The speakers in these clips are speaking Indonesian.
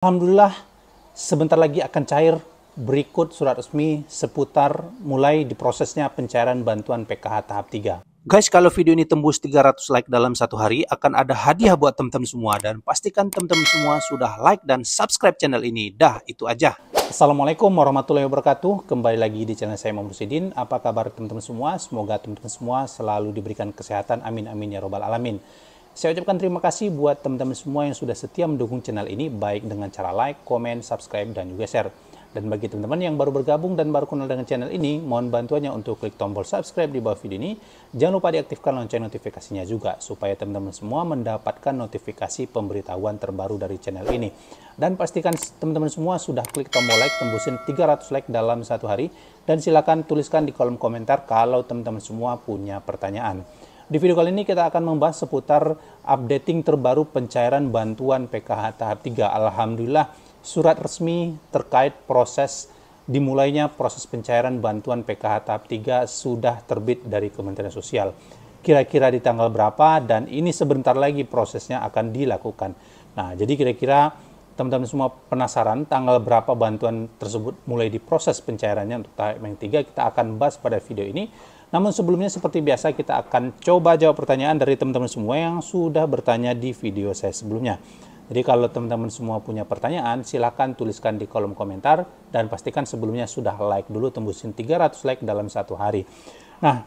Alhamdulillah, sebentar lagi akan cair. Berikut surat resmi seputar mulai diprosesnya pencairan bantuan PKH tahap 3. Guys, kalau video ini tembus 300 like dalam satu hari, akan ada hadiah buat teman-teman semua. Dan pastikan teman-teman semua sudah like dan subscribe channel ini. Dah, itu aja. Assalamualaikum warahmatullahi wabarakatuh. Kembali lagi di channel saya, Muhammad Rusidin. Apa kabar teman-teman semua? Semoga teman-teman semua selalu diberikan kesehatan. Amin, amin, ya robbal alamin. Saya ucapkan terima kasih buat teman-teman semua yang sudah setia mendukung channel ini, baik dengan cara like, komen, subscribe, dan juga share. Dan bagi teman-teman yang baru bergabung dan baru kenal dengan channel ini, mohon bantuannya untuk klik tombol subscribe di bawah video ini. Jangan lupa diaktifkan lonceng notifikasinya juga, supaya teman-teman semua mendapatkan notifikasi pemberitahuan terbaru dari channel ini. Dan pastikan teman-teman semua sudah klik tombol like, tembusin 300 like dalam satu hari. Dan silakan tuliskan di kolom komentar kalau teman-teman semua punya pertanyaan. Di video kali ini kita akan membahas seputar updating terbaru pencairan bantuan PKH tahap 3. Alhamdulillah, surat resmi terkait proses dimulainya proses pencairan bantuan PKH tahap 3 sudah terbit dari Kementerian Sosial. Kira-kira di tanggal berapa, dan ini sebentar lagi prosesnya akan dilakukan. Nah, jadi kira-kira teman-teman semua penasaran tanggal berapa bantuan tersebut mulai diproses pencairannya untuk tahap yang 3, kita akan bahas pada video ini. Namun sebelumnya seperti biasa kita akan coba jawab pertanyaan dari teman-teman semua yang sudah bertanya di video saya sebelumnya. Jadi kalau teman-teman semua punya pertanyaan, silahkan tuliskan di kolom komentar, dan pastikan sebelumnya sudah like dulu, tembusin 300 like dalam satu hari. Nah,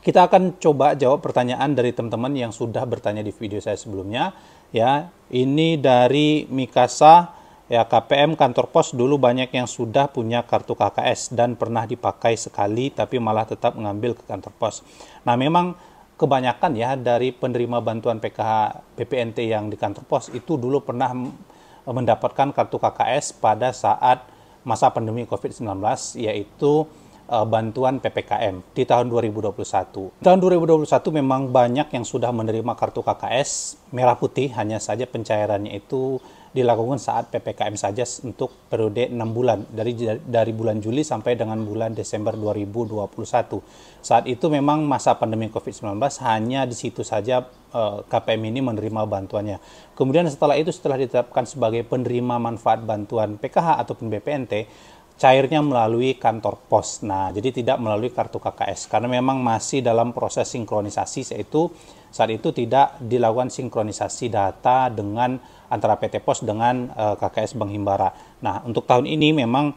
kita akan coba jawab pertanyaan dari teman-teman yang sudah bertanya di video saya sebelumnya. Ya, ini dari Mikasa. Ya, KPM kantor pos dulu banyak yang sudah punya kartu KKS dan pernah dipakai sekali tapi malah tetap mengambil ke kantor pos. Nah, memang kebanyakan ya dari penerima bantuan PKH BPNT yang di kantor pos itu dulu pernah mendapatkan kartu KKS pada saat masa pandemi COVID-19, yaitu bantuan PPKM di tahun 2021. Tahun 2021 memang banyak yang sudah menerima kartu KKS merah putih, hanya saja pencairannya itu dilakukan saat PPKM saja untuk periode 6 bulan, dari bulan Juli sampai dengan bulan Desember 2021. Saat itu memang masa pandemi COVID-19, hanya di situ saja KPM ini menerima bantuannya. Kemudian setelah itu, setelah ditetapkan sebagai penerima manfaat bantuan PKH ataupun BPNT, cairnya melalui kantor pos. Nah, jadi tidak melalui kartu KKS, karena memang masih dalam proses sinkronisasi, yaitu saat itu tidak dilakukan sinkronisasi data dengan antara PT Pos dengan KKS Bank Himbara. Nah, untuk tahun ini memang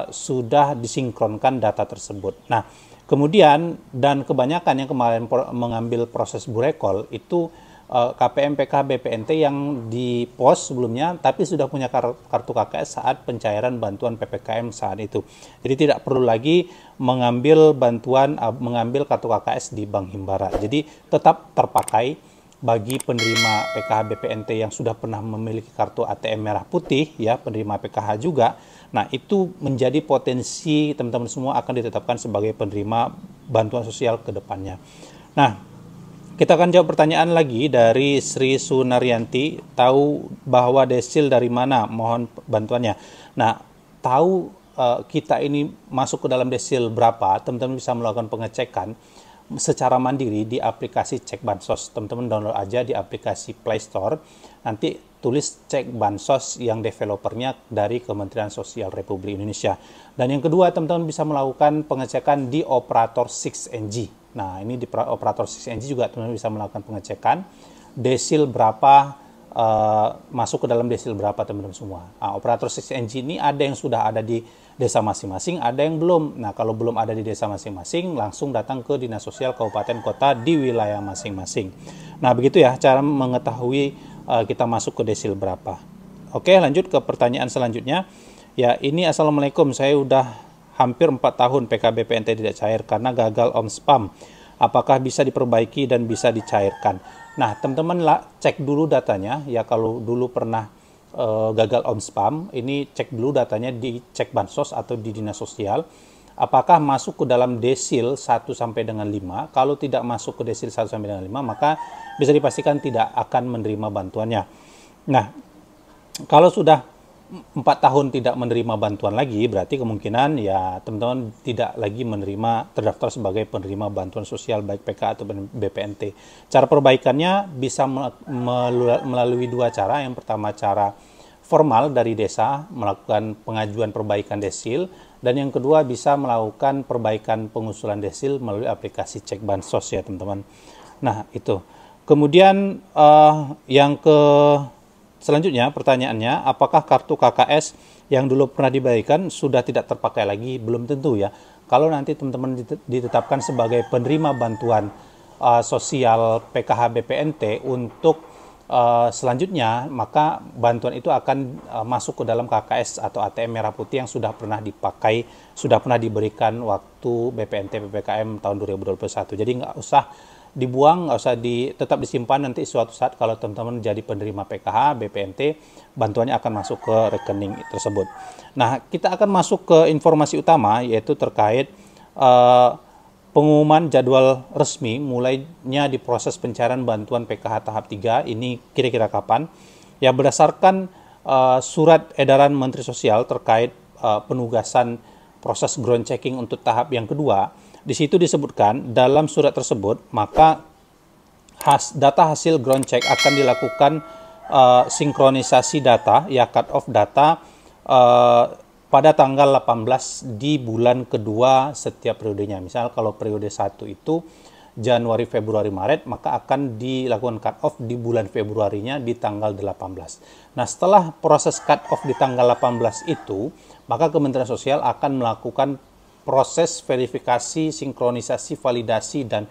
sudah disinkronkan data tersebut. Nah, kemudian dan kebanyakan yang kemarin mengambil proses burekol itu KPM PKH BPNT yang di pos sebelumnya, tapi sudah punya kartu KKS saat pencairan bantuan PPKM saat itu. Jadi tidak perlu lagi mengambil mengambil kartu KKS di Bank Himbara. Jadi tetap terpakai bagi penerima PKH BPNT yang sudah pernah memiliki kartu ATM merah putih, ya, penerima PKH juga. Nah, itu menjadi potensi teman-teman semua akan ditetapkan sebagai penerima bantuan sosial ke depannya. Nah, kita akan jawab pertanyaan lagi dari Sri Sunaryanti. Tahu bahwa desil dari mana? Mohon bantuannya. Nah, tahu kita ini masuk ke dalam desil berapa, teman-teman bisa melakukan pengecekan secara mandiri di aplikasi Cek Bansos. Teman-teman download aja di aplikasi Play Store. Nanti tulis Cek Bansos yang developernya dari Kementerian Sosial Republik Indonesia. Dan yang kedua, teman-teman bisa melakukan pengecekan di operator 6NG. Nah, ini di operator 6NG juga teman-teman bisa melakukan pengecekan desil berapa, masuk ke dalam desil berapa teman-teman semua. Nah, operator 6NG ini ada yang sudah ada di desa masing-masing, ada yang belum. Nah, kalau belum ada di desa masing-masing, langsung datang ke Dinas Sosial Kabupaten Kota di wilayah masing-masing. Nah, begitu ya cara mengetahui kita masuk ke desil berapa. Oke, lanjut ke pertanyaan selanjutnya. Ya, ini Assalamualaikum, saya udah hampir 4 tahun PKBPNT tidak cair karena gagal om-spam. Apakah bisa diperbaiki dan bisa dicairkan? Nah, teman-teman cek dulu datanya. Ya, kalau dulu pernah gagal om-spam, ini cek dulu datanya di Cek Bansos atau di Dinas Sosial. Apakah masuk ke dalam desil 1 sampai dengan 5? Kalau tidak masuk ke desil 1 sampai dengan 5, maka bisa dipastikan tidak akan menerima bantuannya. Nah, kalau sudah 4 tahun tidak menerima bantuan lagi, berarti kemungkinan ya teman-teman tidak lagi terdaftar sebagai penerima bantuan sosial baik PK atau BPNT. Cara perbaikannya bisa melalui 2 cara. Yang pertama, cara formal dari desa melakukan pengajuan perbaikan desil, dan yang kedua bisa melakukan perbaikan pengusulan desil melalui aplikasi cek bansos ya teman-teman. Nah itu. Kemudian yang selanjutnya pertanyaannya, apakah kartu KKS yang dulu pernah dibagikan sudah tidak terpakai lagi? Belum tentu ya. Kalau nanti teman-teman ditetapkan sebagai penerima bantuan sosial PKH BPNT untuk selanjutnya, maka bantuan itu akan masuk ke dalam KKS atau ATM merah putih yang sudah pernah dipakai, sudah pernah diberikan waktu BPNT PPKM tahun 2021. Jadi nggak usah dibuang, nggak usah tetap disimpan, nanti suatu saat kalau teman-teman jadi penerima PKH BPNT, bantuannya akan masuk ke rekening tersebut. Nah, kita akan masuk ke informasi utama, yaitu terkait pengumuman jadwal resmi mulainya di proses pencairan bantuan PKH tahap 3 ini kira-kira kapan? Ya, berdasarkan surat edaran Menteri Sosial terkait penugasan proses ground checking untuk tahap yang kedua, di situ disebutkan dalam surat tersebut, maka data hasil ground check akan dilakukan sinkronisasi data, ya cut off data pada tanggal 18 di bulan kedua setiap periodenya. Misal kalau periode 1 itu Januari, Februari, Maret, maka akan dilakukan cut off di bulan Februarinya di tanggal 18. Nah, setelah proses cut off di tanggal 18 itu, maka Kementerian Sosial akan melakukan proses verifikasi, sinkronisasi, validasi, dan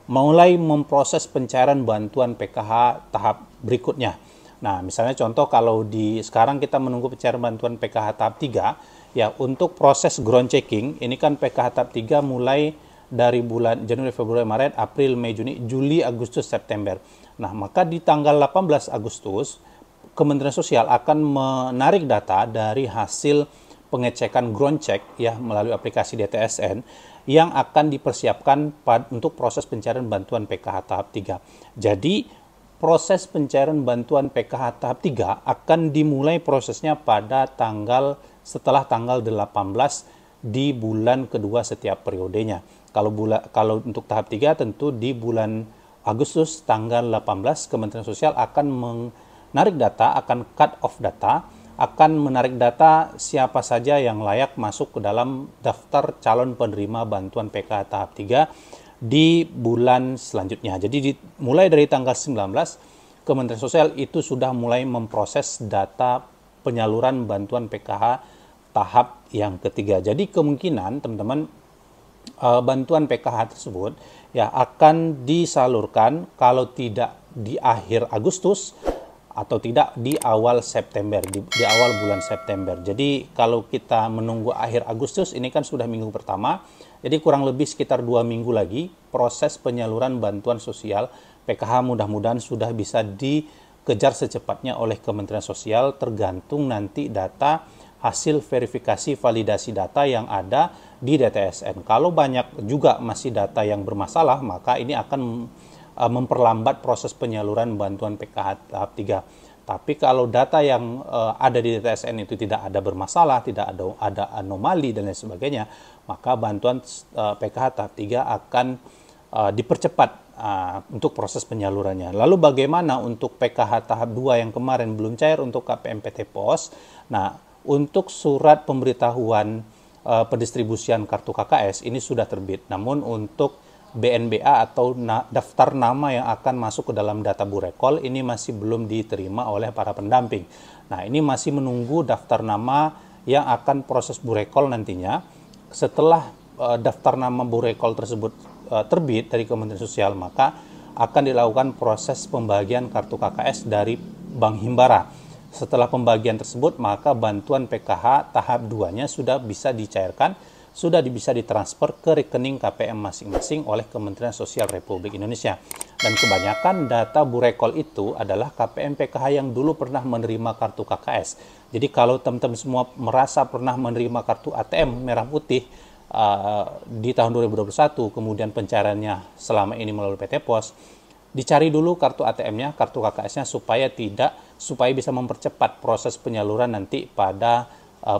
mulai memproses pencairan bantuan PKH tahap berikutnya. Nah, misalnya contoh kalau sekarang kita menunggu pencairan bantuan PKH tahap 3, ya untuk proses ground checking, ini kan PKH tahap 3 mulai dari bulan Januari, Februari, Maret, April, Mei, Juni, Juli, Agustus, September. Nah, maka di tanggal 18 Agustus, Kementerian Sosial akan menarik data dari hasil pengecekan ground check ya melalui aplikasi DTSN yang akan dipersiapkan untuk proses pencairan bantuan PKH tahap 3. Jadi, proses pencairan bantuan PKH tahap 3 akan dimulai prosesnya setelah tanggal 18 di bulan kedua setiap periodenya. Kalau untuk tahap 3 tentu di bulan Agustus tanggal 18 Kementerian Sosial akan menarik data, akan cut off data, akan menarik data siapa saja yang layak masuk ke dalam daftar calon penerima bantuan PKH tahap 3 di bulan selanjutnya. Jadi mulai dari tanggal 19, Kementerian Sosial itu sudah mulai memproses data penyaluran bantuan PKH tahap yang ketiga. Jadi kemungkinan teman-teman bantuan PKH tersebut ya akan disalurkan kalau tidak di akhir Agustus atau tidak di awal September, di awal bulan September. Jadi kalau kita menunggu akhir Agustus, ini kan sudah minggu pertama, jadi kurang lebih sekitar 2 minggu lagi proses penyaluran bantuan sosial PKH mudah-mudahan sudah bisa dikejar secepatnya oleh Kementerian Sosial, tergantung nanti data hasil verifikasi validasi data yang ada di DTSN. Kalau banyak juga masih data yang bermasalah, maka ini akan memperlambat proses penyaluran bantuan PKH tahap 3. Tapi kalau data yang ada di DTSN itu tidak ada bermasalah, tidak ada anomali dan lain sebagainya, maka bantuan PKH tahap 3 akan dipercepat untuk proses penyalurannya. Lalu bagaimana untuk PKH tahap 2 yang kemarin belum cair untuk KPM PT Pos? Nah, untuk surat pemberitahuan pendistribusian kartu KKS ini sudah terbit. Namun untuk BNBA atau daftar nama yang akan masuk ke dalam data Burekol ini masih belum diterima oleh para pendamping. Nah, ini masih menunggu daftar nama yang akan proses Burekol nantinya. Setelah daftar nama Burekol tersebut terbit dari Kementerian Sosial, maka akan dilakukan proses pembagian kartu KKS dari Bank Himbara. Setelah pembagian tersebut, maka bantuan PKH tahap 2-nya sudah bisa dicairkan, sudah bisa ditransfer ke rekening KPM masing-masing oleh Kementerian Sosial Republik Indonesia. Dan kebanyakan data Burekol itu adalah KPM PKH yang dulu pernah menerima kartu KKS. Jadi kalau teman-teman semua merasa pernah menerima kartu ATM merah putih di tahun 2021, kemudian pencairannya selama ini melalui PT Pos, dicari dulu kartu ATM-nya, kartu KKS-nya supaya bisa mempercepat proses penyaluran nanti pada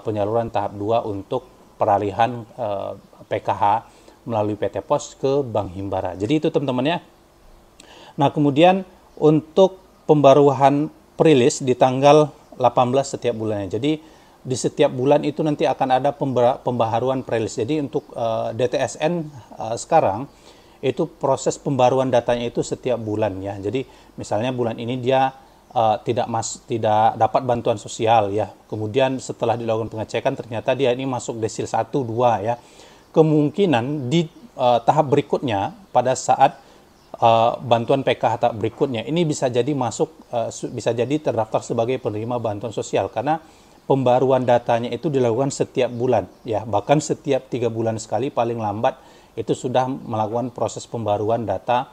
penyaluran tahap 2 untuk peralihan PKH melalui PT Pos ke Bank Himbara. Jadi itu teman-teman ya. Nah, kemudian untuk pembaruan perilis di tanggal 18 setiap bulannya. Jadi di setiap bulan itu nanti akan ada pembaharuan prelis. Jadi untuk DTSN sekarang itu proses pembaruan datanya itu setiap bulan ya. Jadi misalnya bulan ini dia tidak dapat bantuan sosial ya. Kemudian setelah dilakukan pengecekan ternyata dia ini masuk desil 1 2 ya. Kemungkinan di tahap berikutnya pada saat bantuan PKH tahap berikutnya ini bisa jadi bisa jadi terdaftar sebagai penerima bantuan sosial, karena pembaruan datanya itu dilakukan setiap bulan ya, bahkan setiap 3 bulan sekali paling lambat itu sudah melakukan proses pembaruan data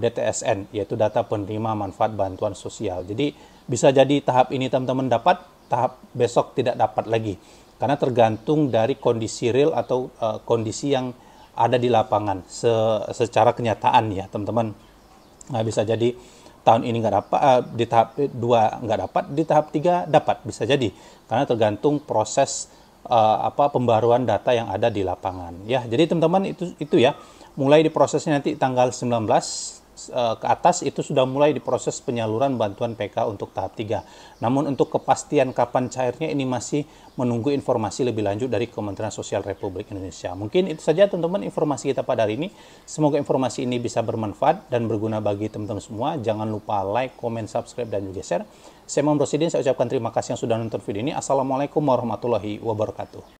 DTSN, yaitu data penerima manfaat bantuan sosial. Jadi bisa jadi tahap ini teman-teman dapat, tahap besok tidak dapat lagi, karena tergantung dari kondisi real atau kondisi yang ada di lapangan secara kenyataan ya teman-teman. Nah, bisa jadi tahun ini nggak dapat, di tahap 2 nggak dapat, di tahap 3 dapat, bisa jadi, karena tergantung proses pembaruan data yang ada di lapangan ya. Jadi teman-teman itu ya, mulai diprosesnya nanti tanggal 19 ke atas itu sudah mulai diproses penyaluran bantuan PK untuk tahap 3. Namun untuk kepastian kapan cairnya ini masih menunggu informasi lebih lanjut dari Kementerian Sosial Republik Indonesia. Mungkin itu saja teman-teman informasi kita pada hari ini. Semoga informasi ini bisa bermanfaat dan berguna bagi teman-teman semua. Jangan lupa like, comment, subscribe, dan juga share. Saya Muhammad Rosidin, saya ucapkan terima kasih yang sudah nonton video ini. Assalamualaikum warahmatullahi wabarakatuh.